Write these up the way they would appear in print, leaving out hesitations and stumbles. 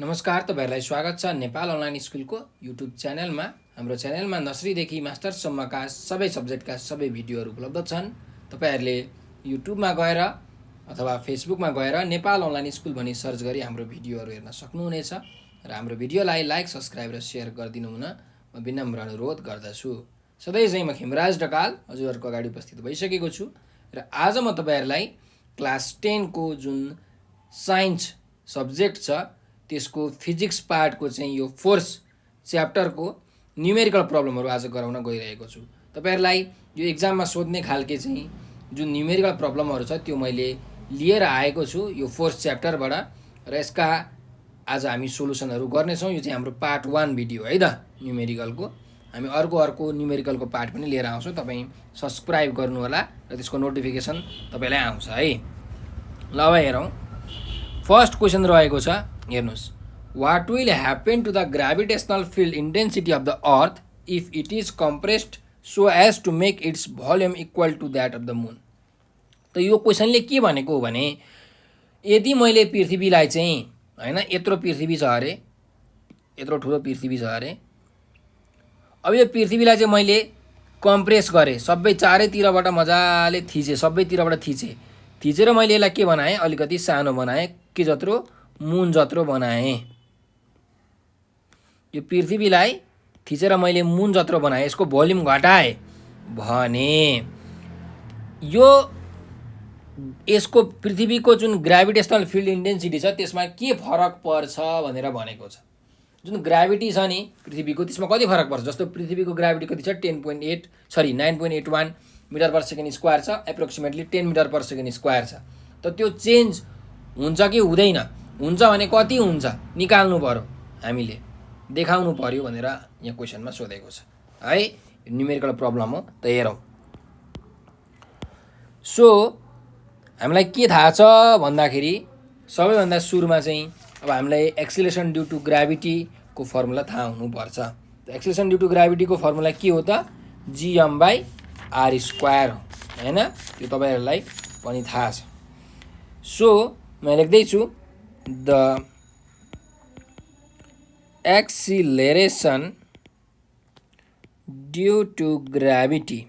नमस्कार, तपाईहरुलाई स्वागत छ नेपाल अनलाइन स्कुलको युट्युब च्यानलमा। हाम्रो च्यानलमा नर्सरीदेखि मास्टरसम्मका सबै सब्जेक्टका सबै भिडियोहरू उपलब्ध छन्। तपाईहरुले युट्युबमा गएर अथवा फेसबुकमा गएर नेपाल अनलाइन स्कुल भनी सर्च गरी हाम्रो भिडियोहरू हेर्न सक्नुहुनेछ र हाम्रो भिडियोलाई लाइक, सब्स्क्राइब र शेयर गरिदिनु हुन म विनम्र अनुरोध गर्दछु। सधैँ चाहिँ म खिमराज ढकाल हजुरहरुको अगाडि उपस्थित भइसकेको छु र आज म तपाईहरुलाई क्लास 10 को जुन साइन्स सब्जेक्ट छ त्यसको फिजिक्स पार्टको चाहिँ यो फोर्स च्याप्टरको न्युमेरिकल प्रब्लमहरू आज गराउन गइरहेको छु। तपाईहरुलाई यो एक्जाममा सोध्ने खालके चाहिँ जुन न्युमेरिकल प्रब्लमहरू छ त्यो मैले लिएर आएको छु यो फोर्स च्याप्टरबाट र यसका आज हामी सोलुसनहरू गर्नेछौँ। यो चाहिँ हाम्रो पार्ट 1 भिडियो है त न्युमेरिकलको। हामी अर्को न्युमेरिकलको पार्ट पनि लिएर आउँछौँ। तपाईँ सब्स्क्राइब गर्नु होला र त्यसको नोटिफिकेसन तपाईलाई आउँछ है। ल अब हेरौँ। फर्स्ट क्वेसन रहेको छ, हेर्नुस्। What will happen to the gravitational field intensity of the earth if it is compressed so as to make its volume equal to that of the moon? त यो क्वेसनले के भनेको हो भने यदि मैले पृथ्वीलाई चाहिँ हैन यत्रो पृथ्वी छ अरे, यत्रो ठुलो पृथ्वी छ अरे, अब यो पृथ्वीलाई चाहिँ मैले कम्प्रेस गरे, सबै चारैतिरबाट मजाले थिचे, सबैतिरबाट थिचेर मैले यसलाई के बनाएँ, अलिकति सानो बनाएँ, के जत्रो, मुन जत्रो बनाएँ। यो पृथ्वीलाई थिचेर मैले मुन जत्रो बनाएँ, यसको भोल्युम घटाएँ भने यो यसको पृथ्वीको जुन ग्राभिटेसनल फिल्ड इन्टेन्सिटी छ त्यसमा के फरक पर्छ भनेर भनेको छ। जुन ग्राभिटी छ नि पृथ्वीको त्यसमा कति फरक पर्छ। जस्तो पृथ्वीको ग्राभिटी कति छ, 9.81 मिटर पर सेकेन्ड स्क्वायर छ, approximately 10 meter per second square छ। त त्यो चेन्ज हुन्छ कि हुँदैन, हुन्छ भने कति हुन्छ निकाल्नु पर्यो, हामीले देखाउनु पर्यो भनेर यहाँ क्वेसनमा सोधेको छ है। न्युमेरिकल प्रब्लम हो। त हेरौँ। सो हामीलाई के थाहा छ भन्दाखेरि सबैभन्दा सुरुमा चाहिँ अब हामीलाई एक्सिलेरेसन ड्यू टु ग्राभिटीको फर्मुला थाहा हुनुपर्छ। त एक्सिलेरेसन ड्यू टु ग्राभिटीको फर्मुला के हो त, gm/r² हो हैन। त्यो तपाईहरुलाई पनि थाहा छ। सो म लेख्दैछु the acceleration due to gravity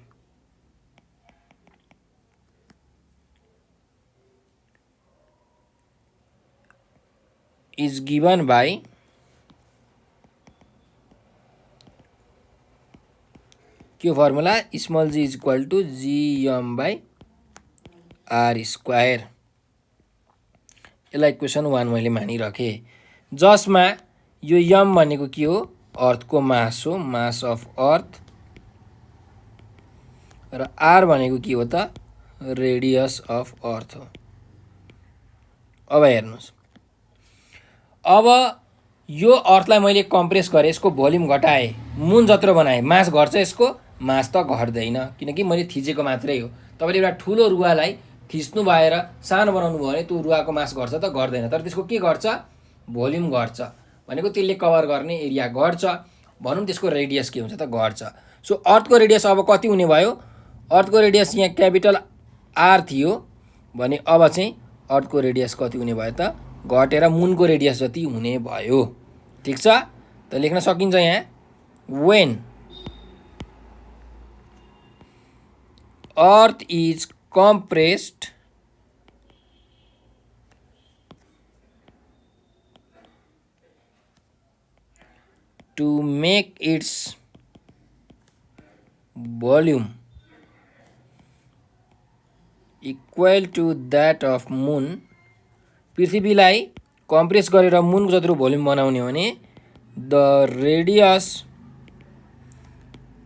is given by के formula, small g is equal to gm/r²। यसलाई क्वेसन 1 मैले मानिराखेँ, जसमा यो m भनेको के हो, अर्थको मास हो, मास अफ अर्थ, र r भनेको के हो त, रेडियस अफ अर्थ हो। अब हेर्नुस्, अब यो अर्थलाई मैले कम्प्रेस गरेँ, यसको भोल्युम घटाएँ, मुन जत्रो बनाएँ, मास घट्छ, यसको मास त घट्दैन किनकि मैले थिचेको मात्रै हो। तपाईले एउटा ठुलो रुवालाई थिच्नु भएर सानो बनाउनु भयो भने त्यो रुवाको मास घट्छ त, घट्दैन। तर त्यसको के घट्छ, भोल्युम घट्छ भनेको त्यसले कभर गर्ने एरिया घट्छ, भनौँ त्यसको रेडियस के हुन्छ त, घट्छ। सो अर्थको रेडियस अब कति हुने भयो, अर्थको रेडियस यहाँ क्यापिटल आर थियो भने अब चाहिँ अर्थको रेडियस कति हुने भयो त, घटेर मुनको रेडियस जति हुने भयो। ठिक छ। त लेख्न सकिन्छ यहाँ, when earth is compressed to make its volume equal to that of moon, पृथ्वीलाई कम्प्रेस गरेर मुनको जत्रो भोल्युम बनाउने हो भने the radius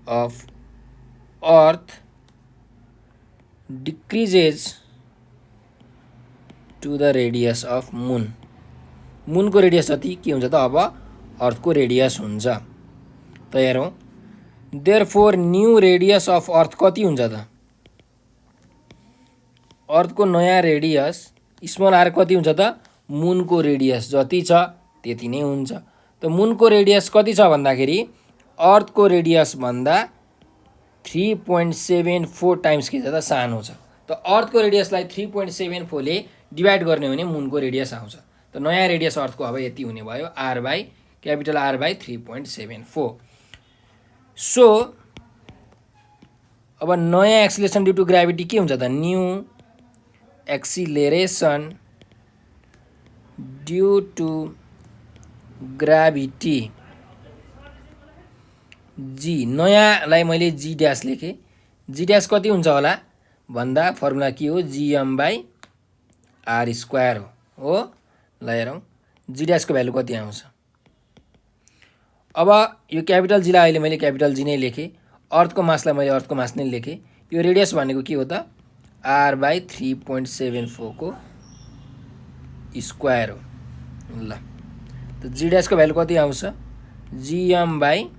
of earth decreases to the radius of moon. मुनको रेडियस जति के हुन्छ त, अब अर्थको रेडियस हुन्छ। त हेरौँ, देयरफोर न्यू रेडियस अफ अर्थ कति हुन्छ त, अर्थको नयाँ रेडियस स्मल आर कति हुन्छ त, मुनको रेडियस जति छ त्यति नै हुन्छ। त मुनको रेडियस कति छ भन्दाखेरि अर्थको रेडियस भन्दा 3.74 टाइम्स के छ त, सानो छ। त अर्थको रेडियसलाई 3.74 ले डिभाइड गर्ने हो भने मुनको रेडियस आउँछ। त नयाँ रेडियस अर्थको अब यति हुने भयो क्यापिटल आर बाई 3.74। सो अब नयाँ एक्सिलेरेसन ड्यू टु ग्राभिटी के हुन्छ त new acceleration due to gravity g नयाँलाई मैले जी ड्यास लेखेँ। जी ड्यास कति हुन्छ होला भन्दा फर्मुला के हो जिएम बाई आर स्क्वायर हो ल हेरौँ जी ड्यासको भ्यालु कति आउँछ। अब यो क्यापिटल जीलाई अहिले मैले क्यापिटल जी नै लेखेँ, अर्थको मासलाई मैले अर्थको मास नै लेखेँ। यो रेडियस भनेको के हो त आर बाई 3.74 को स्क्वायर हो ल। त जी ड्यासको भ्यालु कति आउँछ जिएम बाई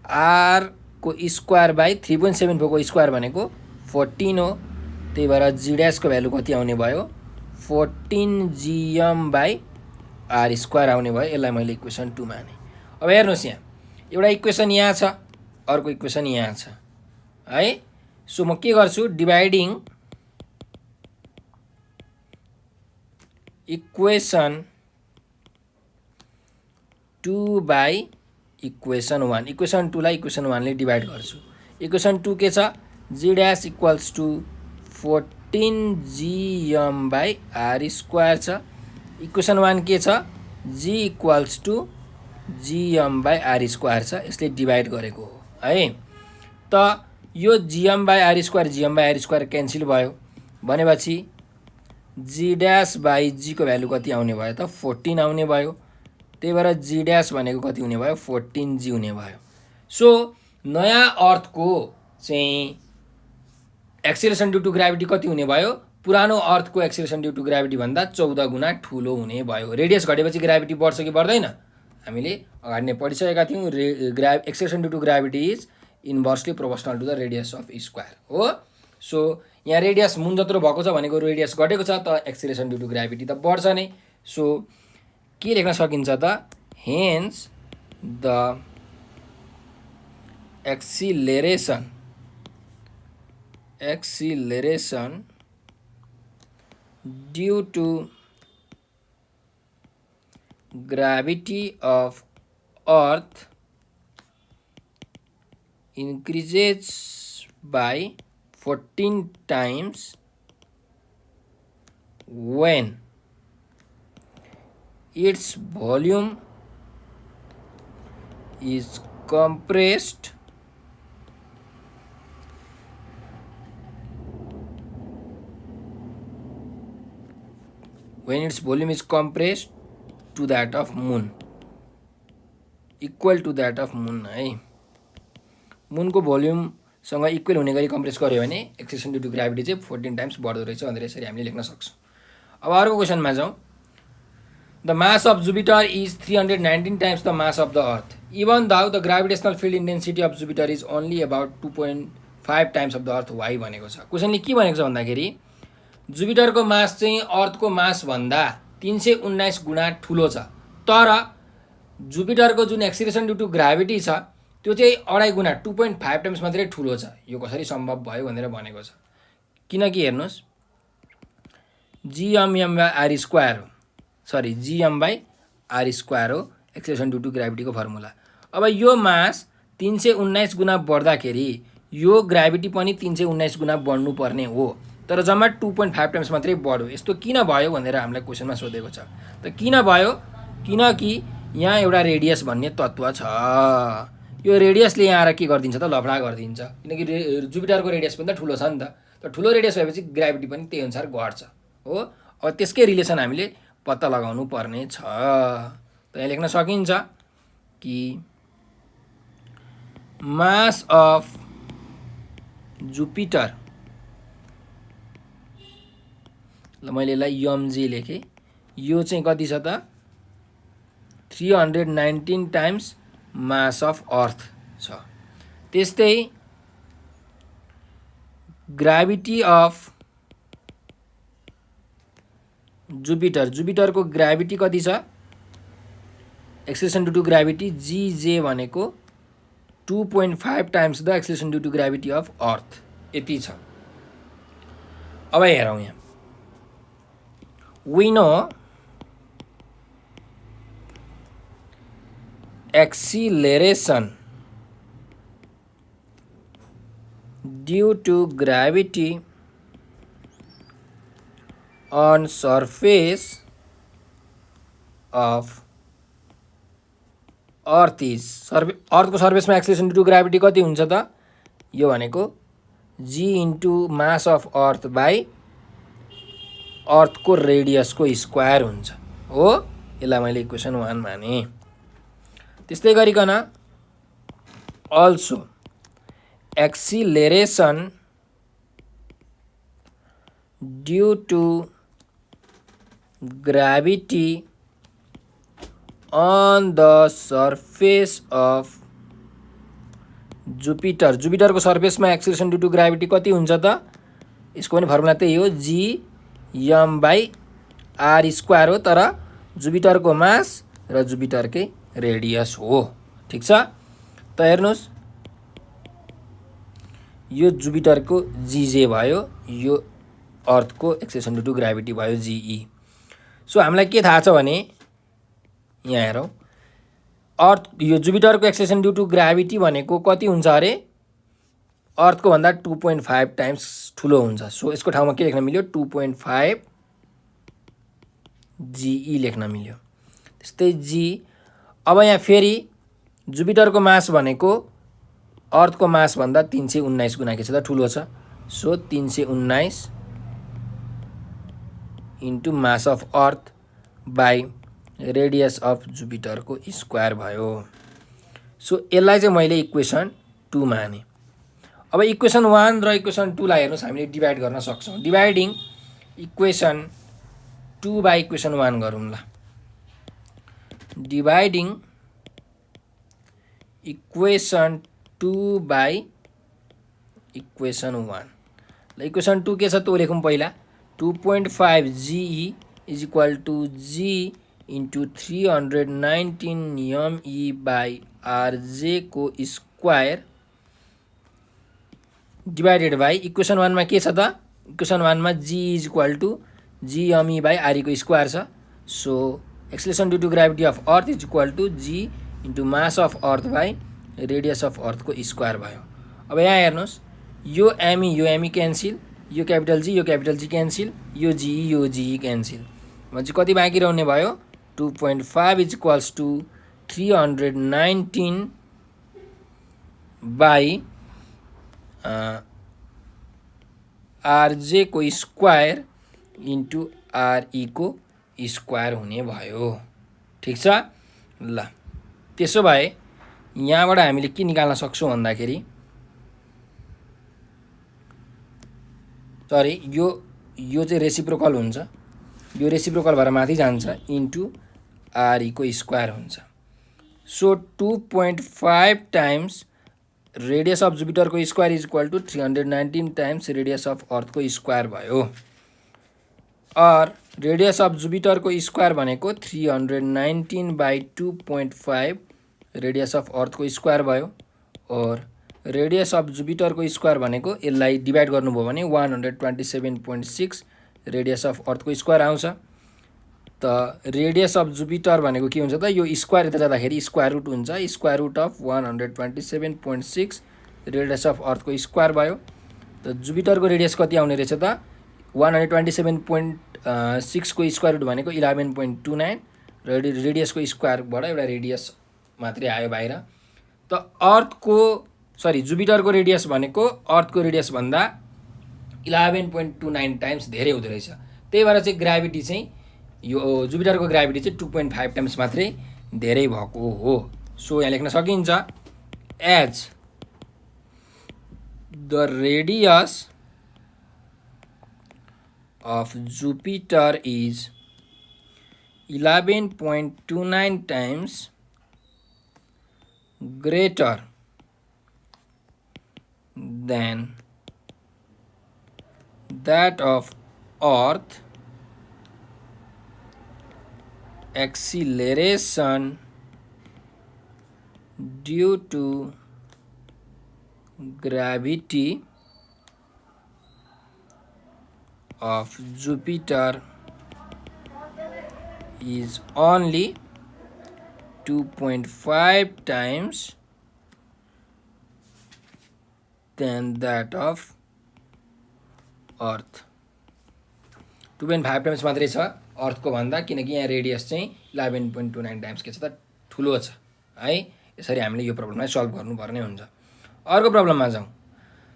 आर को स्क्वायर बाई 3.74 को स्क्वायर भनेको 14 हो, त्यही भएर जी ड्यासको भ्यालु कति आउने भयो 14 जिएम बाई आर स्क्वायर आउने भयो। यसलाई मैले इक्वेसन 2 माने। अब हेर्नुहोस् यहाँ एउटा इक्वेसन यहाँ छ, अर्को इक्वेसन यहाँ छ है। सो म के गर्छु dividing equation 2 by equation 1। Equation 2 लाई इक्वेसन 1 ले डिभाइड गर्छु। इक्वेसन 2 के छ g dash equals to 14 GM by r square छ। इक्वेसन 1 के छ g equals to GM by r square छ, यसले डिभाइड गरेको हो है। त यो GM by r square cancel भयो भनेपछि जी ड्यास बाई जी को भ्यालु कति आउने भयो त 14 आउने भयो, त्यही भएर जी ड्यास भनेको कति हुने भयो 14 जी हुने भयो। सो नयाँ अर्थको चाहिँ एक्सिलेरेसन ड्यू टु ग्राभिटी कति हुने भयो पुरानो अर्थको एक्सिलेरेसन ड्यू टु ग्राभिटी भन्दा 14 गुणा ठुलो हुने भयो। रेडियस घटेपछि ग्राभिटी बढ्छ कि बढ्दैन हामीले अगाडि नै पढिसकेका थियौँ। Acceleration due to gravity is inversely proportional to the radius of square हो। सो यहाँ रेडियस मुन जत्रो भएको छ भनेको रेडियस घटेको छ त एक्सिलेरेसन ड्यू टु ग्राभिटी त बढ्छ नै। सो के लेख्न सकिन्छ त hence the acceleration due to gravity of earth increases by 14 times when its volume is compressed to that of moon, equal to that of moon है। मुनको भोल्युमसँग इक्वल हुने गरी कम्प्रेस गर्यो भने एक्सिलेरेसन ड्यू टु ग्राभिटी चाहिँ 14 times बढ्दो रहेछ भनेर यसरी हामीले लेख्न सक्छौँ। अब अर्को क्वेसनमा जाउँ। The mass of Jupiter is 319 times the mass of the earth even though the gravitational field intensity of Jupiter is only about 2.5 times of the earth why भनेको छ। क्वेसनले के भनेको छ भन्दाखेरि जुपिटरको मास चाहिँ अर्थको मास भन्दा 319 गुणा ठुलो छ, तर जुपिटरको जुन एक्सिलेरेसन ड्यू टु ग्राभिटी छ त्यो चाहिँ 2.5 गुणा 2.5 टाइम्स मात्रै ठुलो छ। यो कसरी सम्भव भयो भनेर भनेको छ, किनकि हेर्नुहोस् जिएम बाई आर स्क्वायर हो, sorry G M by r square हो एक्सिलेरेसन ड्यू टु ग्राभिटीको फर्मुला। अब यो मास 319 गुणा बढ्दाखेरि यो ग्राभिटी पनि 319 गुणा बढ्नुपर्ने हो, तर जम्मा 2.5 टाइम्स मात्रै बढ्यो। यस्तो किन भयो भनेर हामीलाई क्वेसनमा सोधेको छ। त किन भयो किनकि यहाँ एउटा रेडियस भन्ने तत्त्व छ। यो रेडियसले यहाँ आएर के गरिदिन्छ त लफडा गरिदिन्छ, किनकि जुपिटरको रेडियस पनि त ठुलो छ नि त ठुलो रेडियस भएपछि ग्राभिटी पनि त्यही अनुसार घट्छ हो। अब त्यसकै रिलेसन हामीले पत्ता लगाउनु पर्ने छ। त यहाँ लेख्न सकिन्छ कि मास अफ जुपिटर ल मैले यसलाई एमजी लेखेँ, यो चाहिँ कति छ त 319 टाइम्स मास अफ अर्थ छ। त्यस्तै ग्राभिटी अफ जुपिटरको ग्राभिटी कति छ acceleration due to gravity G J भनेको 2.5 times the acceleration due to gravity of earth यति छ। अब हेरौँ यहाँ we know acceleration due to gravity on surface of earth is अर्थको सर्फेसमा एक्सेलेरेसन ड्यू टु ग्राभिटी कति हुन्छ त? यो भनेको g into mass of earth by अर्थको रेडियसको स्क्वायर हुन्छ हो। यसलाई मैले इक्वेसन 1 माने। त्यस्तै गरिकन also acceleration due to gravity on the surface of Jupiter. जुपिटरको सर्फेसमा एक्सिलेरेसन ड्यू टु ग्राभिटी कति हुन्छ त? यसको पनि फर्मुला त्यही हो, g am by r square हो, तर जुपिटरको मास र जुपिटरकै रेडियस हो। ठिक छ त? हेर्नुहोस्, यो जुपिटरको जीजे भयो, यो अर्थको एक्सिलेरेसन ड्यू टु ग्राभिटी भयो जीई। सो हामीलाई के थाहा छ भने यहाँ हेरौँ, अर्थ यो जुपिटरको एक्सेलेरेसन ड्यू टु ग्राभिटी भनेको कति हुन्छ अरे? अर्थको भन्दा 2.5 टाइम्स ठुलो हुन्छ। सो यसको ठाउँमा के लेख्न मिल्यो? 2.5 जीई लेख्न मिल्यो। त्यस्तै जी। अब यहाँ फेरि जुपिटरको मास भनेको अर्थको मास भन्दा 319 गुणा के छ त? ठुलो छ। So 319 into mass of earth by radius of जुपिटरको स्क्वायर भयो। सो यसलाई चाहिँ मैले इक्वेसन 2 माने। अब इक्वेसन 1 र इक्वेसन 2 लाई हेर्नुहोस्, हामीले डिभाइड गर्न सक्छौँ। डिभाइडिङ इक्वेसन 2 बाई इक्वेसन 1 गरौँ ल। Dividing equation 2 by equation 1। ल इक्वेसन 2 के छ त्यो लेखौँ पहिला। 2.5 g e is equal to g into 319 m e by RJ को स्क्वायर डिभाइडेड बाई इक्वेसन 1 मा के छ त? इक्वेसन 1 मा g is equal to g m e by r e को स्क्वायर छ। So acceleration due to gravity of earth is equal to g into mass of earth by radius of अर्थको square भयो। अब यहाँ हेर्नुहोस्, यो एमई क्यान्सिल, यो क्यापिटल जी क्यान्सिल, यो जीई क्यान्सिल। भनेपछि कति बाँकी रहने भयो? 2.5 is equals to 319 by RJ को स्क्वायर इन्टु आरई को स्क्वायर हुने भयो। ठिक छ ल। त्यसो भए यहाँबाट हामीले के निकाल्न सक्छौँ भन्दाखेरि, सरी यो चाहिँ रेसिप्रोकल हुन्छ, यो रेसिप्रोकल भएर माथि जान्छ, इन्टु आरई को स्क्वायर हुन्छ। सो 2.5 टाइम्स रेडियस अफ जुपिटरको square is equal to 319 times radius of अर्थको स्क्वायर भयो। और रेडियस अफ जुपिटरको स्क्वायर भनेको 319 बाई 2.5 रेडियस अफ अर्थको स्क्वायर भयो। और रेडियस अफ जुपिटरको स्क्वायर भनेको यसलाई डिभाइड गर्नुभयो भने 127.6 रेडियस अफ अर्थको स्क्वायर आउँछ। त रेडियस अफ जुपिटर भनेको के हुन्छ त? यो स्क्वायर यता जाँदाखेरि स्क्वायर रुट हुन्छ, square root of 127.6 radius of अर्थको स्क्वायर भयो। त जुपिटरको रेडियस कति आउने रहेछ त? 127.6 को स्क्वायर रुट भनेको 11.29 र रेडियसको स्क्वायरबाट एउटा रेडियस मात्रै आयो बाहिर। त जुपिटरको रेडियस भनेको अर्थको रेडियस भन्दा 11.29 टाइम्स धेरै हुँदो रहेछ। त्यही भएर चाहिँ ग्राभिटी चाहिँ यो जुपिटरको ग्राभिटी चाहिँ 2.5 टाइम्स मात्रै धेरै भएको हो। सो यहाँ लेख्न सकिन्छ, as the radius of Jupiter is 11.29 times greater than that of Earth, acceleration due to gravity of Jupiter is only 2.5 times than that of earth. 2.5 times मात्रै छ अर्थको भन्दा, किनकि यहाँ रेडियस चाहिँ 11.29 टाइम्स के छ त ठुलो छ है. यसरी हामीले यो प्रब्लमलाई सल्भ गर्नुपर्ने हुन्छ. अर्को प्रब्लममा जाउँ.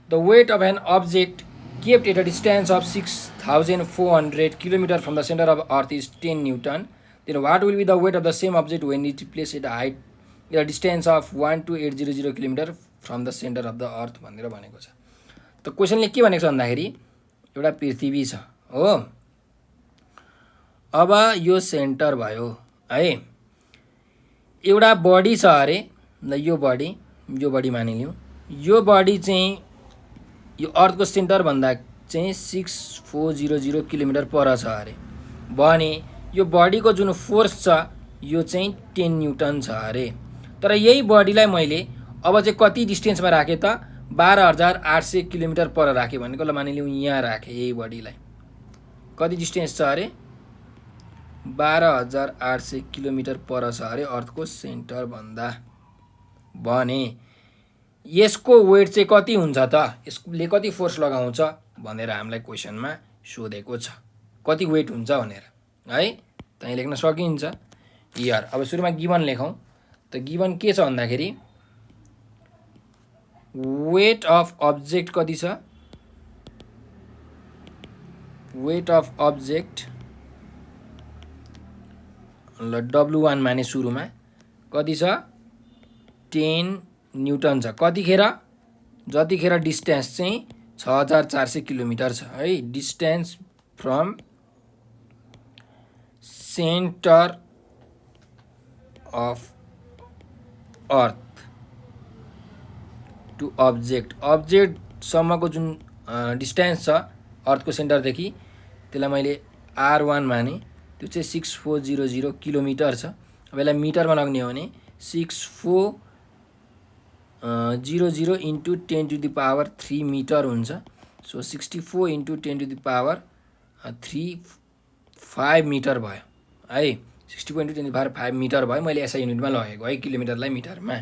The weight of an object kept at a distance of 6,400 km from the center of Earth is 10 Newton. Then what will be the weight of the same object when it is placed at a height at a distance of 12800 km from the center of the Earth भनेर भनेको छ. त क्वेसनले के भनेको छ भन्दाखेरि एउटा पृथ्वी छ हो. अब यो सेन्टर भयो है. एउटा बडी छ अरे. यो बडी मानिलिउँ. यो बडी चाहिँ यो अर्थको सेन्टर भन्दा चाहिँ 6400 किलोमिटर पर छ अरे. भने यो बडीको जुन फोर्स छ यो चाहिँ 10 न्युटन छ अरे. तर यही बडीलाई मैले अब चाहिँ कति डिस्टेन्समा राखेँ त 12800 किलोमिटर पर राखेँ भनेको. ल मानिलिउँ यहाँ राखेँ यही बडीलाई. कति डिस्टेन्स छ अरे 12800 किलोमिटर पर छ अरे अर्थको सेन्टर भन्दा. भने यसको वेट चाहिँ कति हुन्छ त, यसले कति फोर्स लगाउँछ भनेर हामीलाई क्वेसनमा सोधेको छ. कति वेट हुन्छ भनेर है. त्यही लेख्न सकिन्छ हियर. अब सुरुमा गिभन लेखौँ. त गिभन के छ भन्दाखेरि वेट अफ अब्जेक्ट कति छ. वेट अफ अब्जेक्ट ल W1 माने सुरुमा कति छ 10 न्युटन छ. कतिखेर जतिखेर डिस्टेन्स चाहिँ 6400 किलोमिटर छ है. Distance from centre of earth to object. अब्जेक्टसम्मको जुन डिस्टेन्स छ अर्थको सेन्टरदेखि त्यसलाई मैले R1 माने. त्यो चाहिँ 6400 किलोमिटर छ. अब यसलाई मिटरमा लग्ने हो भने 6400 इन्टु 10⁻³ मिटर हुन्छ. सो 64 इन्टु 10⁻³ 5 मिटर भयो है. 64 इन्टु 10⁻5 मिटर भयो. मैले एसआई युनिटमा लगेको है, किलोमिटरलाई मिटरमा.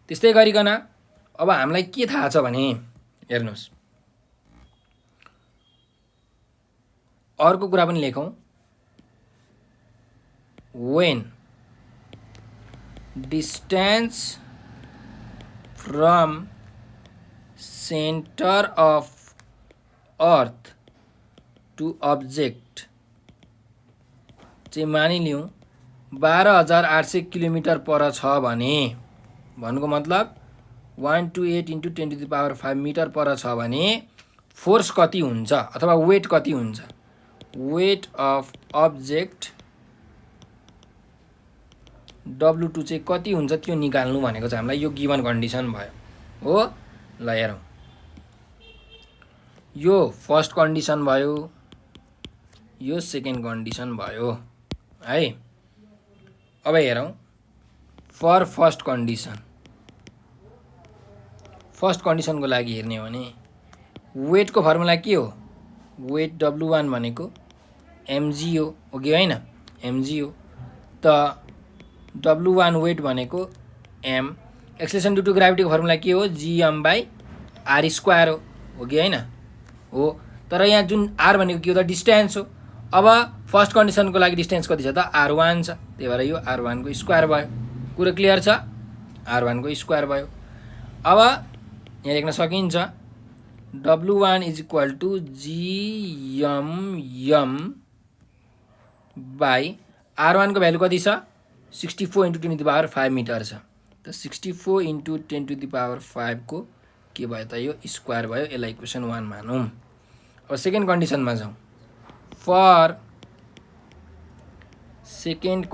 त्यस्तै गरिकन अब हामीलाई के थाहा छ भने हेर्नुहोस्, अर्को कुरा पनि लेखौँ. when distance from center of earth to object चाहिँ मानिलिउँ 12800 किलोमिटर पर छ भने भन्नुको मतलब 128 इन्टु 10⁵ मिटर पर छ भने फोर्स कति हुन्छ अथवा वेट कति हुन्छ. वेट अफ अब्जेक्ट W2 चाहिँ कति हुन्छ त्यो निकाल्नु भनेको छ हामीलाई. यो गिभन कन्डिसन भयो हो. ल हेरौँ. यो फर्स्ट कन्डिसन भयो, यो सेकेन्ड कन्डिसन भयो है. अब हेरौँ फर फर्स्ट कन्डिसन. फर्स्ट कन्डिसनको लागि हेर्ने हो भने वेटको फर्मुला के हो. वेट W1 भनेको mg हो कि होइन. mg हो. त W1 वेट भनेको m. एक्सेलेरेसन ड्यू टु ग्राभिटीको फर्मुला के हो gm/r² हो कि होइन हो. तर यहाँ जुन r भनेको के हो त डिस्टेन्स हो. अब फर्स्ट कन्डिसनको लागि डिस्टेन्स कति छ त r1 छ. त्यही भएर यो r1 को स्क्वायर भयो. कुरा क्लियर छ. r1 को स्क्वायर भयो. अब यहाँ लेख्न सकिन्छ W1 = gm/r1 को भ्यालु कति छ 64 इन्टु 10⁵ मिटर छ. त 64 इन्टु 10⁵ को के भयो त यो स्क्वायर भयो. यसलाई इक्वेसन 1 मानौँ. अब सेकेन्ड कन्डिसनमा जाउँ. फर सेकेन्ड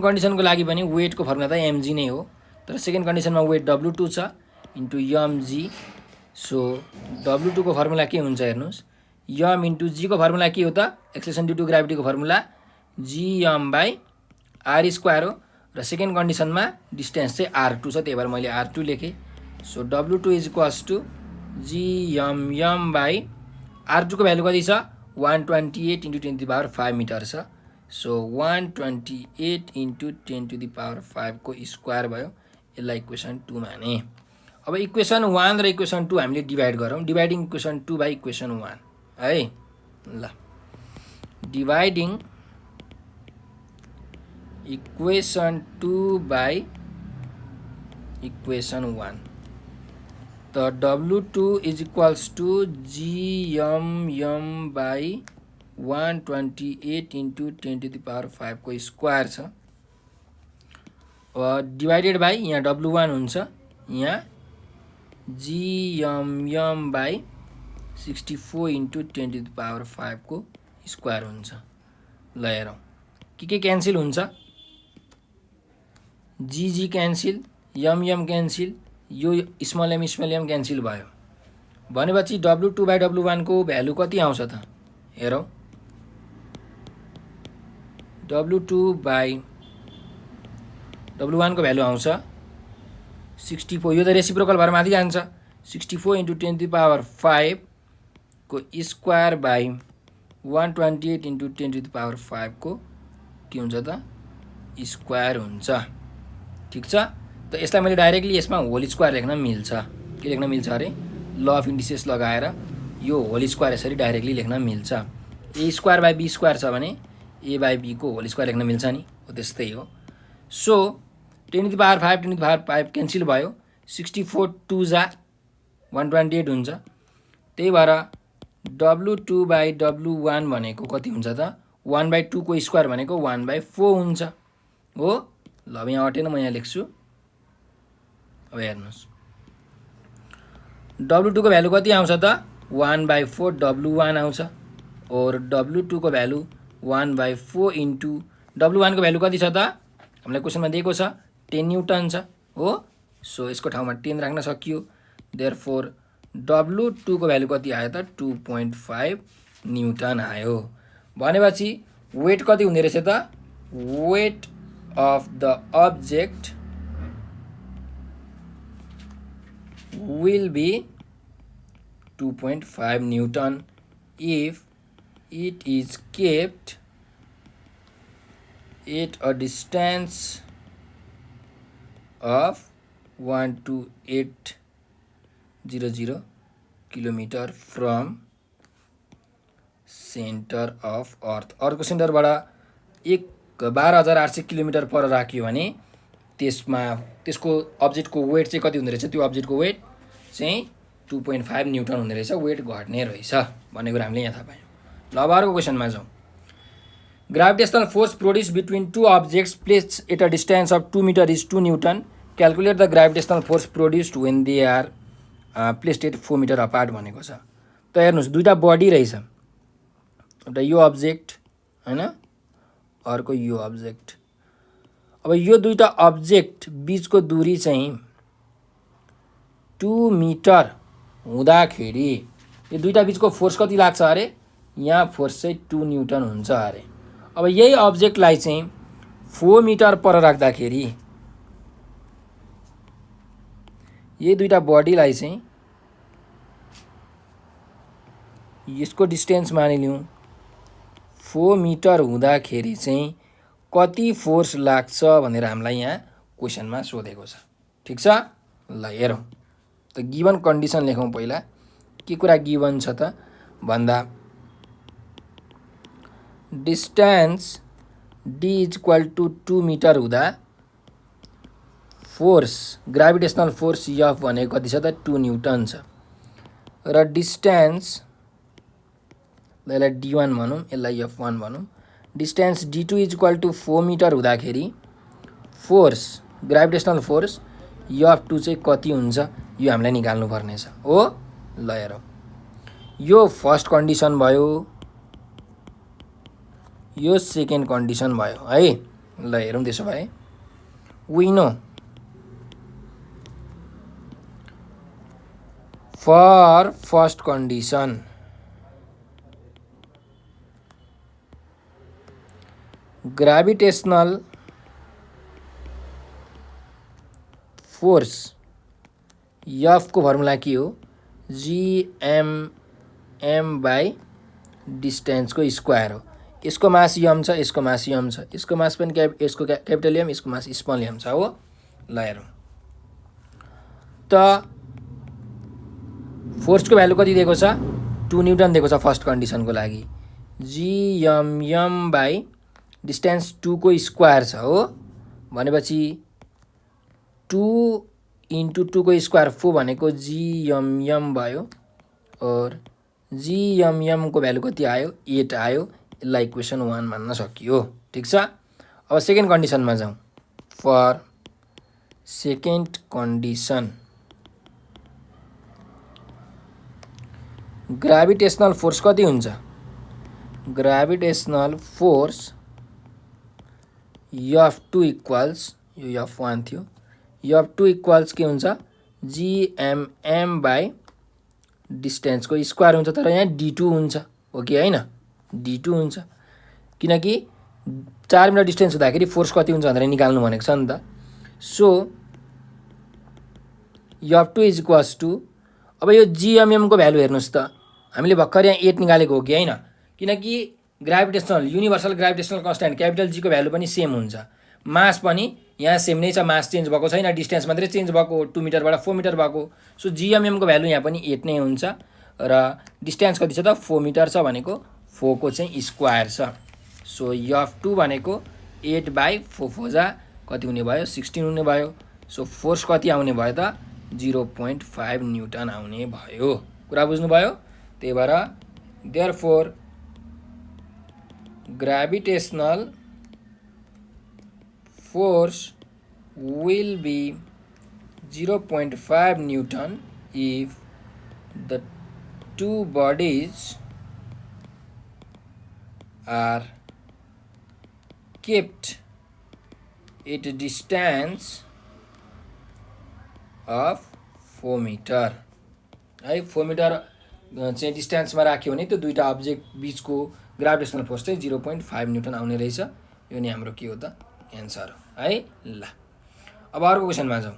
कन्डिसनको लागि पनि वेटको फर्मुला त mg नै हो. तर सेकेन्ड कन्डिसनमा वेट W2 छ इन्टु mg. सो W2 को फर्मुला के हुन्छ हेर्नुहोस्. m इन्टु g को फर्मुला के हो त एक्सेलेरेसन ड्यू टु ग्राभिटीको फर्मुला gm/r² हो. र सेकेन्ड कन्डिसनमा डिस्टेन्स चाहिँ r2 छ. त्यही भएर मैले r2 लेखेँ. सो W2 = gm/r2 को भ्यालु कति छ 128 इन्टु 10⁵ मिटर छ. सो 128 × 10⁵ को स्क्वायर भयो। यसलाई इक्वेसन 2 माने। अब इक्वेसन 1 र इक्वेसन 2 हामीले डिभाइड गरौँ। डिभाइडिङ इक्वेसन 2 बाई इक्वेसन 1 है। ल डिभाइडिङ इक्वेसन 2 बाई इक्वेसन 1 त W2 is equals to GMM by 128 × 10⁵ को स्क्वायर छ। डिभाइडेड बाई यहाँ W1 हुन्छ, यहाँ GMM बाई 64 × 10⁵ को स्क्वायर हुन्छ। ल हेरौँ के क्यान्सिल हुन्छ, जी क्यान्सिल, यम क्यान्सिल, यो स्मल एम क्यान्सिल भयो भनेपछि W2 बाई W1 को भ्यालु कति आउँछ त हेरौँ। W2 बाई W1 को भ्यालु आउँछ 64। यो त रेसिप्रोकल भएर माथि जान्छ। 64 × 10⁵ को स्क्वायर बाई 128 × 10⁵ को के हुन्छ त स्क्वायर हुन्छ। ठिक छ। त यसलाई मैले डाइरेक्टली यसमा होल स्क्वायर लेख्न मिल्छ। के लेख्न मिल्छ अरे, ल अफ इन्डिसेस लगाएर यो होल स्क्वायर यसरी डाइरेक्टली लेख्न मिल्छ। ए स्क्वायर बाई बी स्क्वायर छ भने ए बाई बी को होल स्क्वायर लेख्न मिल्छ नि, हो त्यस्तै हो। सो 10⁵ क्यान्सिल भयो। 64 2 जा 128 हुन्छ। त्यही भएर W2 बाई W1 भनेको कति हुन्छ त 1/2 को स्क्वायर भनेको 1/4 हुन्छ हो। ल अब यहाँ अटेन, म यहाँ लेख्छु। अब हेर्नुहोस् W2 को भ्यालु कति आउँछ त 1/4 W1 आउँछ। और W2 को भ्यालु 1/4 × W1 को भ्यालु कति छ त हामीलाई क्वेसनमा दिएको छ 10 न्युटन छ हो। सो यसको ठाउँमा 10 राख्न सकियो। देयरफोर W2 को भ्यालु कति आयो त 2.5 न्युटन आयो। भनेपछि वेट कति हुने रहेछ त, weight of the object will be 2.5 Newton if it is kept at a distance of 12800 kilometre from centre of अर्थ। अर्थको सेन्टरबाट 12,800 किलोमिटर पर राख्यो भने त्यसमा त्यसको अब्जेक्टको वेट चाहिँ कति हुने रहेछ, त्यो अब्जेक्टको वेट चाहिँ 2.5 न्युटन हुने रहेछ। वेट घट्ने रहेछ भन्ने कुरा हामीले यहाँ थाहा पायौँ। ल अब अर्को क्वेसनमा जाउँ। Gravitational force produce between two objects placed at a distance of 2 metre is 2 newton. Calculate the gravitational force produced when they are placed at 4 metre apart भनेको छ। त हेर्नुहोस् दुईवटा बडी रहेछ, एउटा यो अब्जेक्ट हैन, अर्को यो अब्जेक्ट। अब यो दुईवटा अब्जेक्ट बीचको दूरी चाहिँ 2 मिटर हुँदाखेरि यो दुईवटा बीचको फोर्स कति लाग्छ अरे, यहाँ फोर्स चाहिँ 2 न्युटन हुन्छ अरे। अब यही अब्जेक्टलाई चाहिँ 4 मिटर पर राख्दाखेरि यही दुईवटा बडीलाई चाहिँ यसको डिस्टेन्स मानिलिउँ 4 मिटर हुँदाखेरि चाहिँ कति फोर्स लाग्छ भनेर हामीलाई यहाँ क्वेसनमा सोधेको छ। ठिक छ। ल हेरौँ त गिवन कन्डिसन लेखौँ। पहिला के कुरा गिवन छ त भन्दा distance d is equal to 2 metre हुँदा फोर्स ग्राभिटेसनल फोर्स F भनेको कति छ त 2 न्युटन छ। र डिस्टेन्स यसलाई d1 भनौँ, यसलाई F1 भनौँ। Distance d2 is equal to 4 metre हुँदाखेरि फोर्स ग्राभिटेसनल फोर्स F2 चाहिँ कति हुन्छ यो हामीलाई निकाल्नु पर्ने छ हो। ल हेरौँ, यो फर्स्ट कन्डिसन भयो, यो सेकेन्ड कन्डिसन भयो है। ल हेरौँ त्यसो भए we know for first condition gravitational force F को फर्मुला के हो, GMM बाई डिस्टेन्स को स्क्वायर हो। यसको मास यम छ, यसको मास यम छ, यसको मास पनि यसको क्यापिटल एम, यसको मास स्मल एम छ हो। ल हेरौँ त फोर्सको भ्यालु कति दिएको छ 2 न्युटन दिएको छ फर्स्ट कन्डिसनको लागि। जिएमएम बाई डिस्टेन्स 2 को स्क्वायर छ हो, भनेपछि 2 इन्टु 2 को स्क्वायर 4 भनेको जिएमएम भयो। और जिएमएम को भ्यालु कति आयो 8 आयो। यसलाई इक्वेसन 1 मान्न सकियो। ठिक छ। अब सेकेन्ड कन्डिसनमा जाउँ। For second condition gravitational force कति हुन्छ? ग्राभिटेसनल फोर्स F2 इक्वल्स, यो F1 थियो, F2 इक्वल्स के हुन्छ जिएमएम बाई डिस्टेन्सको स्क्वायर हुन्छ। तर यहाँ D2 हुन्छ हो कि होइन? D2 हुन्छ, किनकि 4 मिटर डिस्टेन्स हुँदाखेरि फोर्स कति हुन्छ भनेर निकाल्नु भनेको छ नि त। So F2 is equals to, अब यो जिएमएम को भ्यालु हेर्नुहोस् त, हामीले भर्खर यहाँ 8 निकालेको हो कि होइन? किनकि gravitational universal gravitational constant capital g को भ्यालु पनि सेम हुन्छ, मास पनि यहाँ सेम नै छ, मास चेन्ज भएको छैन, डिस्टेन्स मात्रै चेन्ज भएको, 2 मिटरबाट 4 मिटर भएको। सो जिएमएम को भ्यालु यहाँ पनि 8 नै हुन्छ र डिस्टेन्स कति छ त 4 मिटर छ भनेको 4 को चाहिँ स्क्वायर छ। सो F2 भनेको 8 बाई 4 फोजा कति हुने भयो 16 हुने भयो। सो फोर्स कति आउने भयो त 0.5 न्युटन आउने भयो। कुरा बुझ्नुभयो? त्यही भएर therefore gravitational force will be 0.5 Newton if the two bodies are kept at a distance of 4 meter। है 4 मिटर चाहिँ डिस्टेन्समा राख्यो भने त्यो दुईटा अब्जेक्ट बिचको ग्राभिटेसनल फोर्स चाहिँ 0.5 न्युटन आउने रहेछ। यो नि हाम्रो के हो त एन्सर हो है। ल अब अर्को क्वेसनमा जाउँ।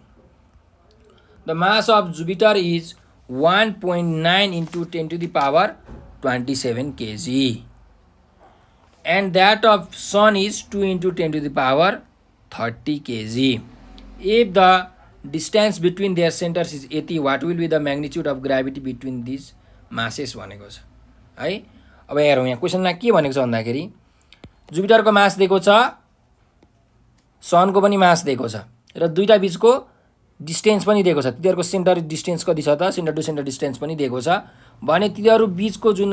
The mass of Jupiter is 1.9 into 10 to the power 27 kg and that of sun is 2 into 10 to the power 30 kg. If the distance between their centres is 80, what will be the magnitude of gravity between these masses भनेको छ है। अब हेरौँ यहाँ क्वेसनमा के भनेको छ भन्दाखेरि जुपिटरको मास दिएको छ, सनको पनि मास दिएको छ र दुईटा बिचको डिस्टेन्स पनि दिएको छ। तिनीहरूको सेन्टर डिस्टेन्स कति छ त सेन्टर टु सेन्टर डिस्टेन्स पनि दिएको छ भने तिनीहरू बिचको जुन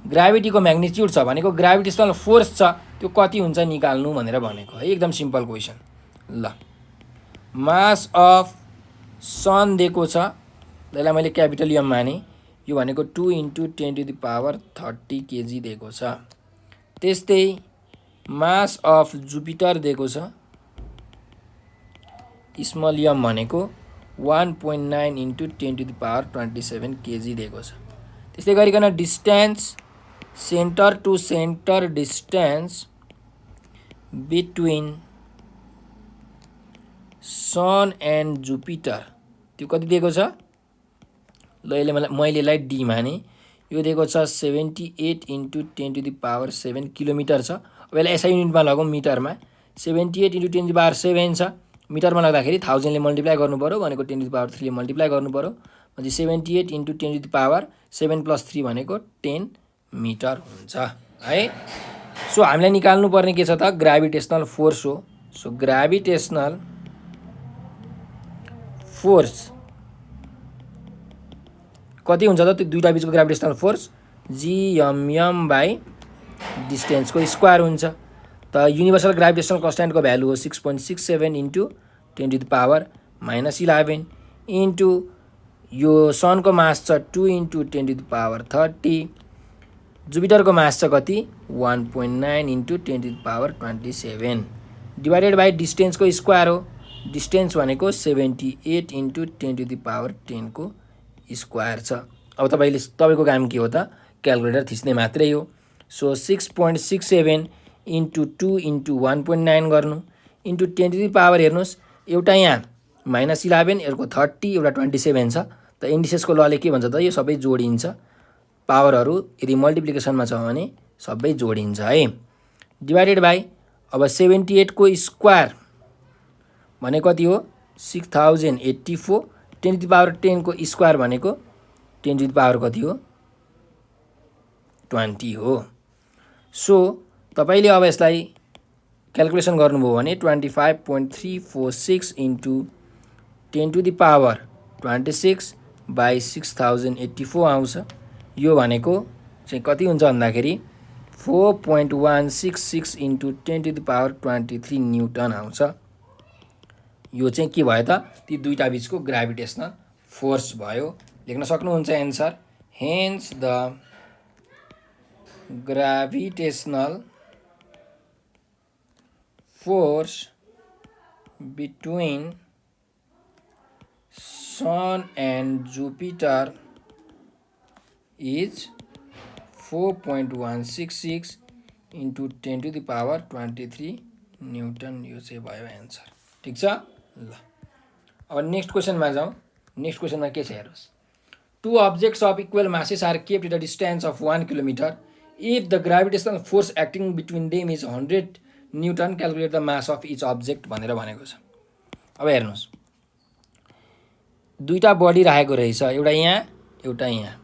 ग्राभिटीको म्याग्निट्युड छ भनेको ग्राभिटेसनल फोर्स छ त्यो कति हुन्छ निकाल्नु भनेर भनेको है। एकदम सिम्पल क्वेसन। ल मास अफ सन दिएको छ, त्यसलाई मैले क्यापिटल एम माने, यो भनेको 2 into 10 to the power 30 kg दिएको छ। त्यस्तै मास अफ जुपिटर दिएको छ, स्मल एम भनेको 1.9 into 10 to the power 27 kg दिएको छ। त्यस्तै गरिकन distance centre to centre distance between sun and Jupiter त्यो कति दिएको छ? ल मैले यसलाई डी माने, यो दिएको छ 78 into 10 to the power 7 kilometre छ। अब यसलाई एसआई युनिटमा लगौँ मिटरमा, 78 इन्टु 10 टु द पावर 7 छ, मिटरमा लाग्दाखेरि 1000 ले मल्टिप्लाई गर्नु पऱ्यो भनेको 10 टु द पावर 3 ले मल्टिप्लाई गर्नु पऱ्यो भने 78 into 10 to the power 7 plus 3 भनेको 10 मिटर हुन्छ है। सो हामीलाई निकाल्नु पर्ने के छ त ग्राभिटेसनल फोर्स हो। सो ग्राभिटेसनल फोर्स कति हुन्छ त त्यो दुईटा बिचको ग्राभिटेसनल फोर्स जिएमएम बाई डिस्टेन्सको स्क्वायर हुन्छ। त युनिभर्सल ग्राभिटेसनल कन्स्ट्यान्टको भ्यालु हो 6.67 into 10 to the power -11 into यो सनको मास छ 2 इन्टु 10 टु द पावर 30, जुपिटरको मास छ कति 1.9 into 10 to the power 27 divided by डिस्टेन्सको स्क्वायर हो। डिस्टेन्स भनेको 78 इन्टु 10 टु द पावर 10 को स्क्वायर छ। अब तपाईँको काम के हो त क्यालकुलेटर थिच्ने मात्रै हो। सो 6.67 इन्टु 2 इन्टु 1.9 गर्नु इन्टु 10 टु द पावर हेर्नुहोस्, एउटा यहाँ -11 अर्को 30 एउटा 27 छ। त इन्डिसेसको लले के भन्छ त यो सबै जोडिन्छ, पावरहरू यदि मल्टिप्लिकेसनमा छ भने सबै जोडिन्छ है। डिभाइडेड बाई अब 78 को स्क्वायर भने कति हो 6084, 10 को स्क्वायर भनेको 10 कति हो 20 हो। सो तपाईले अब यसलाई क्याल्कुलेसन गर्नुभयो भने 25.346 इन्टु 10 बाई 6084 आउँछ। यो भनेको चाहिँ कति हुन्छ भन्दाखेरि 4.166 इन्टु 10⁻23 न्युटन आउँछ। यो चाहिँ के भयो त ती दुईटा बीचको ग्राभिटेशनल फोर्स भयो। लेख्न सक्नुहुन्छ answer hence the gravitational force between Sun and Jupiter is 4.166 into 10⁻23 newton. यो चाहिँ भयो एन्सर। ठीक छ ल। अब नेक्स्ट क्वेसनमा जाउँ। नेक्स्ट क्वेसनमा के छ हेर्नुस्। Two objects of equal masses are kept at a distance of 1 kilometre if the gravitational force acting between them is 100 newton calculate the mass of each object भनेर भनेको छ। अब हेर्नुहोस् दुईटा बडी राखेको रहेछ, एउटा यहाँ एउटा यहाँ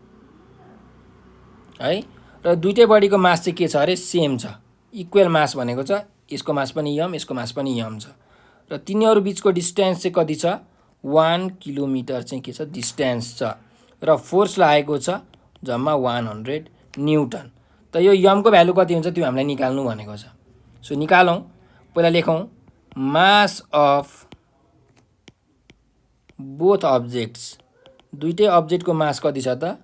है, र दुईटै बडीको मास चाहिँ के छ अरे सेम छ, इक्वल मास भनेको छ। यसको मास पनि यम, यसको मास पनि यम छ, र तिनीहरू बीचको डिस्टेन्स चाहिँ कति छ 1 किलोमिटर चाहिँ के छ डिस्टेन्स छ, र फोर्स लागेको छ जम्मा 100 न्युटन। त यो यमको भ्यालु कति हुन्छ त्यो हामीलाई निकाल्नु भनेको छ। सो निकालौँ। पहिला लेखौँ मास अफ बोथ अब्जेक्ट्स, दुईटै अब्जेक्टको मास कति छ त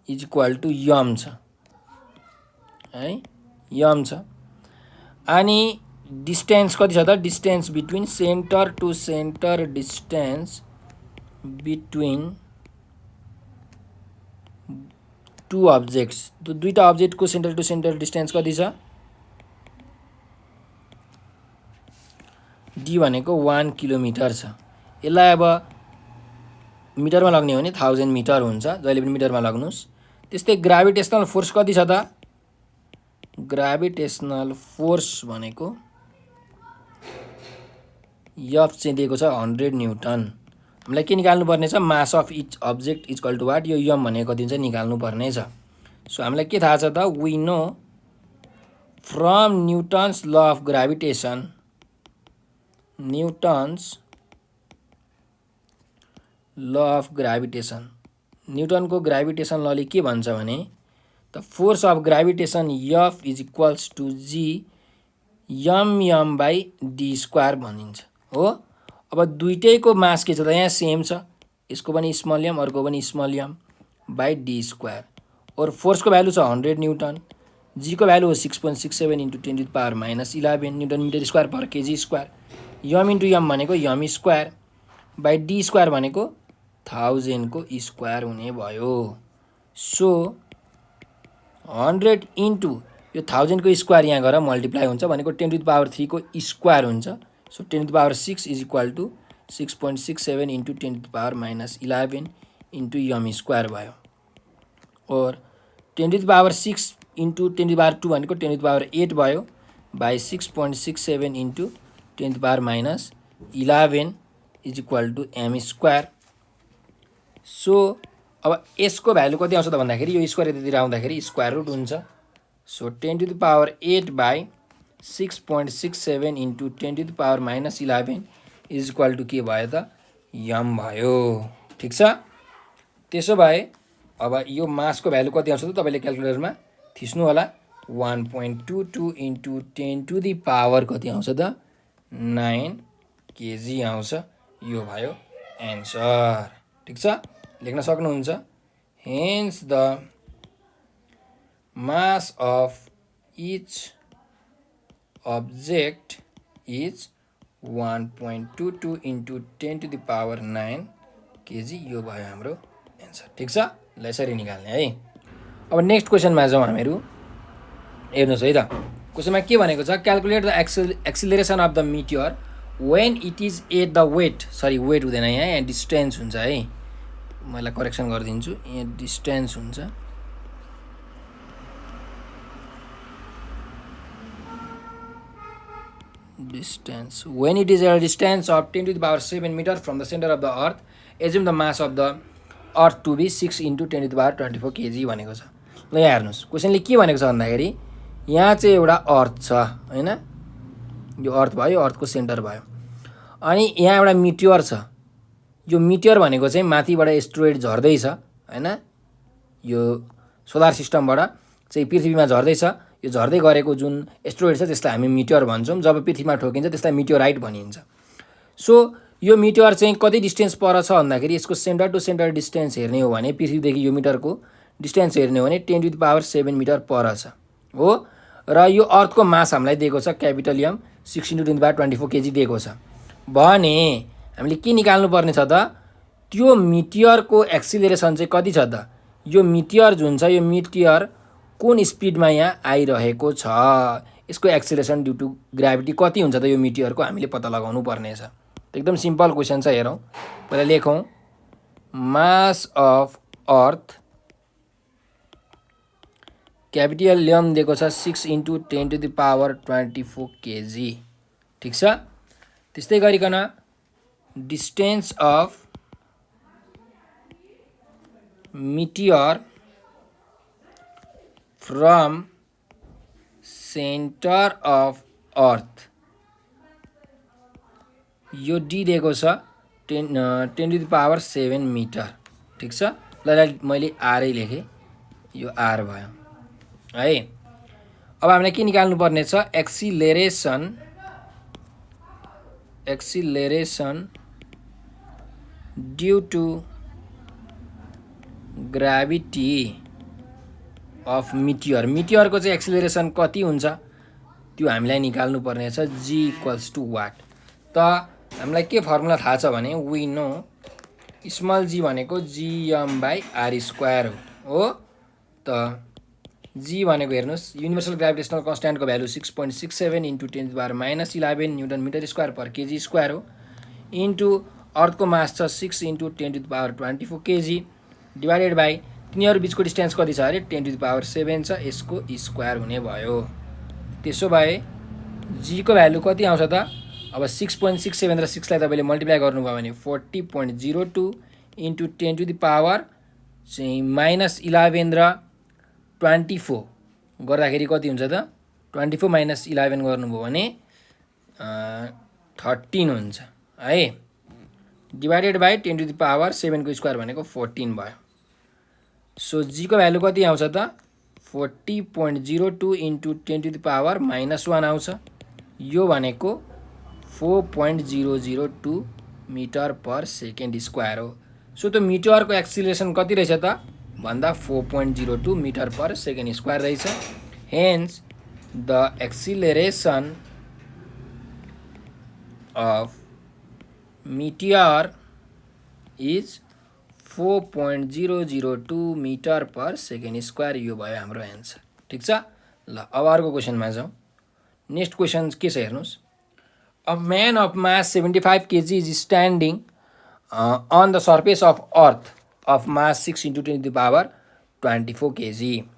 इज इक्वल टु यम छ है, यम छ। अनि डिस्टेन्स कति छ त distance between centre to centre, distance between two objects, दुईटा अब्जेक्टको सेन्टर टु सेन्टर डिस्टेन्स कति छ डी भनेको 1 किलोमिटर छ। यसलाई अब मिटरमा लग्ने हो भने 1000 मिटर हुन्छ, जहिले पनि मिटरमा लग्नुस्। त्यस्तै ग्राभिटेशनल फोर्स कति छ त ग्राभिटेशनल फोर्स भनेको एफ चाहिँ दिएको छ 100 न्युटन। हामीलाई के निकाल्नु पर्ने छ mass of each object is equal to what, यो यम भनेको कति हुन्छ निकाल्नु पर्ने छ। सो हामीलाई के थाहा छ त we know from Newton's law of gravitation, Newton's law of gravitation, न्युटनको ग्राभिटेसन लले के भन्छ भने the force of gravitation F is equals to G am by D square भनिन्छ हो। अब दुईटैको मास के छ त यहाँ सेम छ, यसको पनि स्मल एम अर्को पनि small m by D square, और फोर्सको भ्यालु छ 100 न्युटन, जी को भ्यालु हो 6.67 into 10⁻11 newton metre square per kg square, यम इन्टु यम भनेको यम स्क्वायर बाई डी स्क्वायर भनेको 1000 को स्क्वायर हुने भयो। सो 100 इन्टु यो 1000 को स्क्वायर यहाँ गएर मल्टिप्लाई हुन्छ भनेको 10⁻3 को स्क्वायर हुन्छ। So 10⁻6 is equal to 6.67 into 10⁻11 into m square भयो, और 10⁻6 इन्टु 10⁻2 भनेको 10⁻8 भयो by 6.67 into 10⁻11 is equal to m square. So अब यसको भ्यालु कति आउँछ त भन्दाखेरि यो स्क्वायर यतातिर आउँदाखेरि स्क्वायर रुट हुन्छ। So 10⁻8 by 6.67 into 10⁻11 is equal to के भयो त यम भयो। ठिक छ। त्यसो भए अब यो मासको भ्यालु कति आउँछ त तपाईले क्याल्कुलेटरमा थिच्नु होला 1.22 इन्टु 10⁻ कति आउँछ त 9 केजी आउँछ। यो भयो एन्सर। ठिक छ, लेख्न सक्नुहुन्छ hence the mass of each object is 1.22 into 10⁻9 kg. यो भयो हाम्रो एन्सर। ठिक छ, ल यसरी निकाल्ने है। अब नेक्स्ट क्वेसनमा जाउँ हामीहरू। हेर्नुहोस् है त क्वेसनमा के भनेको छ calculate the acceleration of the meteor when it is at the weight, sorry weight हुँदैन यहाँ डिस्टेन्स हुन्छ है, मैले करेक्सन गरिदिन्छु, यहाँ डिस्टेन्स हुन्छ distance. When it is at a distance of 10 to the power 7 meter from the center of the earth, assume the mass of the earth to be 6 into 10 to the power 24 kg भनेको छ। ल यहाँ हेर्नुहोस् क्वेसनले के भनेको छ भन्दाखेरि यहाँ चाहिँ एउटा अर्थ छ हैन, यो अर्थ भयो, अर्थको सेन्टर भयो, अनि यहाँ एउटा मिटियर छ। यो मिटियर भनेको चाहिँ माथिबाट एस्टेरोइड झर्दैछ हैन, यो सोलर सिस्टमबाट चाहिँ पृथ्वीमा झर्दैछ। यो झर्दै गरेको जुन एस्टेरोइड छ त्यसलाई हामी मिटियर भन्छौँ। जब पृथ्वीमा ठोकिन्छ त्यसलाई मिटियोराइट भनिन्छ। सो यो मिटियर चाहिँ कति डिस्टेन्स पर छ भन्दाखेरि यसको सेन्टर टु सेन्टर डिस्टेन्स हेर्ने हो भने पृथ्वीदेखि यो मिटरको डिस्टेन्स हेर्ने हो भने 10 टु द पावर 7 मिटर पर छ हो। र यो अर्थको मास हामीलाई दिएको छ capital M 6 into 10 to the power 24 kg दिएको छ भने हामीले के निकाल्नु पर्ने छ त, त्यो मिटियरको एक्सिलरेसन चाहिँ कति छ त। यो मिटियर जुन छ यो मिटियर कुन स्पिडमा यहाँ आइरहेको छ, यसको एक्सिलरेसन ड्यु टु ग्राभिटी कति हुन्छ त यो मिटियरको हामीले पत्ता लगाउनु पर्ने छ। एकदम सिम्पल क्वेसन छ, हेरौँ। पहिला लेखौँ mass of earth capital M दिएको छ 6 into 10 to the power 24 kg, ठिक छ। त्यस्तै गरिकन distance of meteor from centre of अर्थ, यो डी दिएको छ 10 to the power 7 मिटर, ठिक छ। ल मैले आरै लेखेँ, यो आर भयो है। अब हामीलाई के निकाल्नु पर्ने छ, acceleration due to gravity of meteor. मिटियरको चाहिँ एक्सिलरेसन कति हुन्छ त्यो हामीलाई निकाल्नु पर्ने छ, जी इक्वल्स टु वाट। त हामीलाई के फर्मुला थाहा छ भने वी नो स्मल जी भनेको जीएम बाई आर स्क्वायर हो। त जी भनेको हेर्नुहोस् युनिभर्सल ग्राभिटेसनल कन्स्ट्यान्टको value 6.67 into 10 to the power -11 newton metre square per kg square हो, इन्टु अर्थको मास छ 6 into 10 to the power 24 kg divided by तिनीहरू बिचको डिस्टेन्स कति छ अरे 10 to the power 7 छ, यसको स्क्वायर हुने भयो। त्यसो भए जी को भ्यालु कति आउँछ त, अब 6.67 र 6 लाई तपाईँले मल्टिप्लाई गर्नुभयो भने 40.02 into 10 to the power चाहिँ -11 र 24 गर्दाखेरि कति हुन्छ त, 24 - 11 गर्नुभयो भने 13 हुन्छ है, divided by 10 to the power 7 को स्क्वायर भनेको 14 भयो। सो जी को भ्यालु कति आउँछ त 40.02 into 10 to the power -1 आउँछ, यो भनेको 4.002 मिटर पर सेकेन्ड स्क्वायर हो। सो त्यो मिटरको एक्सिलरेसन कति रहेछ त भन्दा 4.02 मिटर पर सेकेन्ड स्क्वायर रहेछ। Hence the acceleration of meteor is 4.002 metre per second square, यो भयो हाम्रो एन्सर, ठिक छ। ल अब अर्को क्वेसनमा जाउँ। नेक्स्ट क्वेसन के छ हेर्नुहोस्, a man of mass 75 kg is standing on the surface of earth of mass 6 into 10 to the power 24 kg.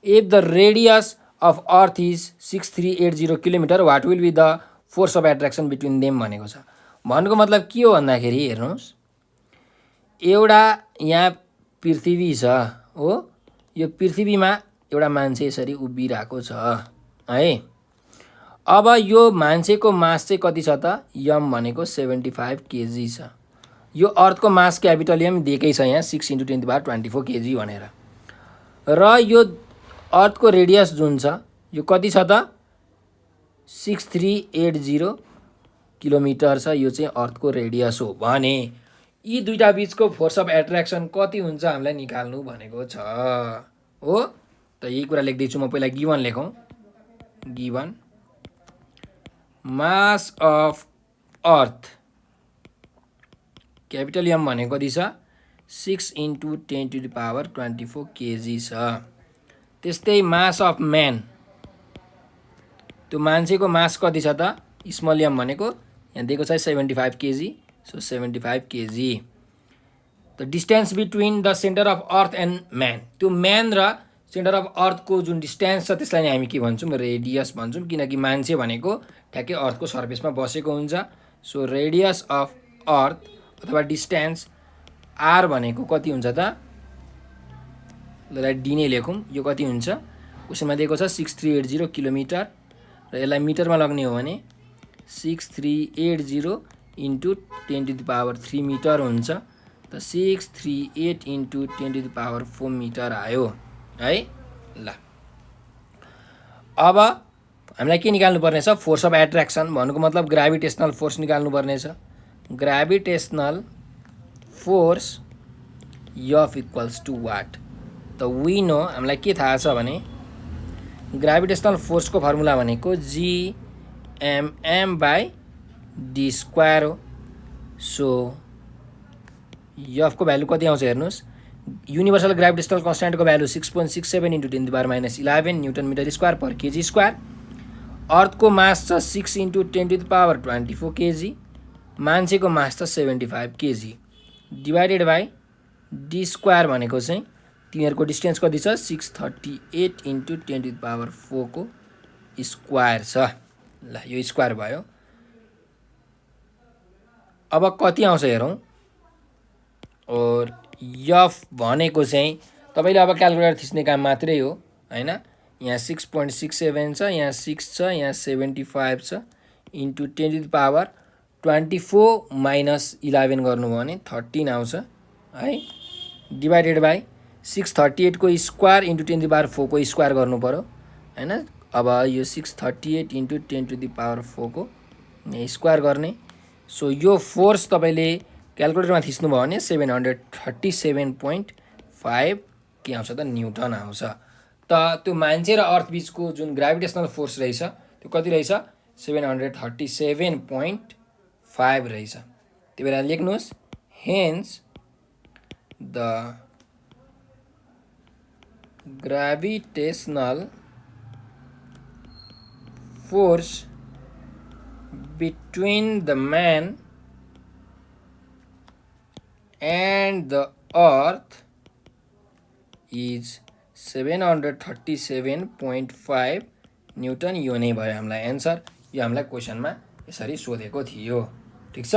If the radius of earth is 6380 km, what will be the force of attraction between them भनेको छ। भन्नुको मतलब के हो भन्दाखेरि हेर्नुहोस् एउटा यहाँ पृथ्वी छ हो, यो पृथ्वीमा एउटा मान्छे यसरी उभिरहेको छ है। अब यो मान्छेको मास चाहिँ कति छ त, यम भनेको 75 kg छ। यो अर्थको मास क्यापिटल एम दिएकै छ यहाँ 6 into 10 to the power 24 kg भनेर, र यो अर्थको रेडियस जुन छ यो कति छ त 6380 किलोमिटर छ, यो चाहिँ अर्थको रेडियस हो भने यी दुईटा बिचको फोर्स अफ एट्र्याक्सन कति हुन्छ हामीलाई निकाल्नु भनेको छ हो। त यही कुरा लेख्दैछु म, पहिला गिभन लेखौँ। Given mass of earth capital M भनेको कति छ 6 into 10 to the power 24 kg छ। त्यस्तै मास अफ म्यान, त्यो मान्छेको मास कति छ त स्मल एम भनेको यहाँ दिएको छ 75 kg, so 75 kg। The distance between the centre of earth and man, त्यो म्यान र सेन्टर अफ अर्थको जुन डिस्टेन्स छ त्यसलाई नै हामी के भन्छौँ रेडियस भन्छौँ किनकि मान्छे भनेको ठ्याक्कै अर्थको सर्फेसमा बसेको हुन्छ सो रेडियस अफ अर्थ अथवा डिस्टेन्स आर भनेको कति हुन्छ त ल डी नै लेखौँ यो कति हुन्छ क्वेसनमा दिएको छ 6380 किलोमिटर र यसलाई मिटरमा लग्ने हो भने 6380 इन्टु 10⁻³ मिटर हुन्छ त 638 इन्टु 10⁻⁴ मिटर आयो है ल अब हामीलाई के निकाल्नु पर्ने छ फोर्स अफ एट्र्याक्सन भन्नुको मतलब ग्राभिटेसनल फोर्स निकाल्नु पर्ने छ gravitational force F equals to what त वी नो हामीलाई के थाहा छ भने ग्राभिटेसनल फोर्सको फर्मुला भनेको gmm/d² हो सो F को भ्यालु कति आउँछ हेर्नुहोस् युनिभर्सल ग्राभिटेसनल कन्स्ट्यान्टको value 6.67 into 10⁻11 newton metre square per kg square अर्थको मास छ 6 इन्टु 10⁻24 केजी मान्छेको मास छ 75 KG divided by D square भनेको चाहिँ तिनीहरूको डिस्टेन्स कति छ 638 इन्टु 10⁻⁴ को स्क्वायर छ ल यो स्क्वायर भयो अब कति आउँछ हेरौँ और F भनेको चाहिँ तपाईँले अब क्यालकुलेटर थिच्ने काम मात्रै हो हैन यहाँ 6.67 छ यहाँ 6 छ यहाँ 75 छ इन्टु 10⁻24 माइनस 11 गर्नुभयो भने 13 आउँछ है डिभाइडेड बाई 638 को स्क्वायर इन्टु 10⁻⁴ को स्क्वायर गर्नु पर्यो हैन अब यो 638 इन्टु 10⁻⁴ को स्क्वायर गर्ने सो यो फोर्स तपाईँले क्यालकुलेटरमा थिच्नुभयो भने 737.5 के आउँछ त न्युटन आउँछ त त्यो मान्छे र अर्थ बीचको जुन ग्राभिटेसनल फोर्स रहेछ त्यो कति रहेछ 737.5 रहेछ त्यो बेला लेख्नुहोस् hence the gravitational force between the man and the earth is 737.5 newton यो नै भयो हामीलाई एन्सर यो हामीलाई क्वेसनमा यसरी सोधेको थियो ठीक छ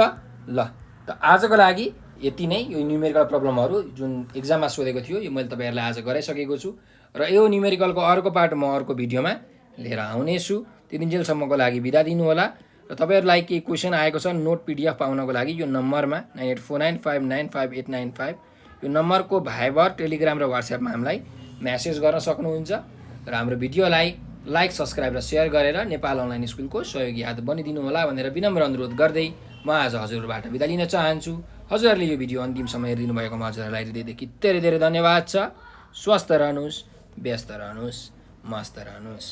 ल त आजको लागि यति नै यो न्युमेरिकल प्रब्लमहरु जुन एक्जाममा सोधेको थियो यो मैले तपाईहरुलाई आज गराइसकेको छु र यो न्युमेरिकलको अर्को पार्ट म अर्को भिडियोमा लिएर आउने छु त्यतिन्जेलसम्मको लागि बिदा दिनु होला र तपाईहरुलाई के क्वेशन आएको छ नोट पीडीएफ पाउनको लागि यो नम्बरमा 9849595895 यो नम्बरको भाइबर टेलिग्राम र व्हाट्सएपमा हामीलाई मेसेज गर्न सक्नुहुन्छ र हाम्रो भिडियोलाई लाइक सब्स्क्राइब र शेयर गरेर नेपाल अनलाइन स्कुलको सहयोगी हात बनिदिनु होला भनेर विनम्र अनुरोध गर्दै म आज हजुरहरुबाट बिदा लिन चाहन्छु हजुरहरुले यो भिडियो अन्तिमसम्म हेरिदिनु भएकोमा हजुरहरुलाई हृदयदेखि धेरै धेरै धन्यवाद छ स्वस्थ रहनुस् व्यस्त रहनुस् मस्त रहनुस्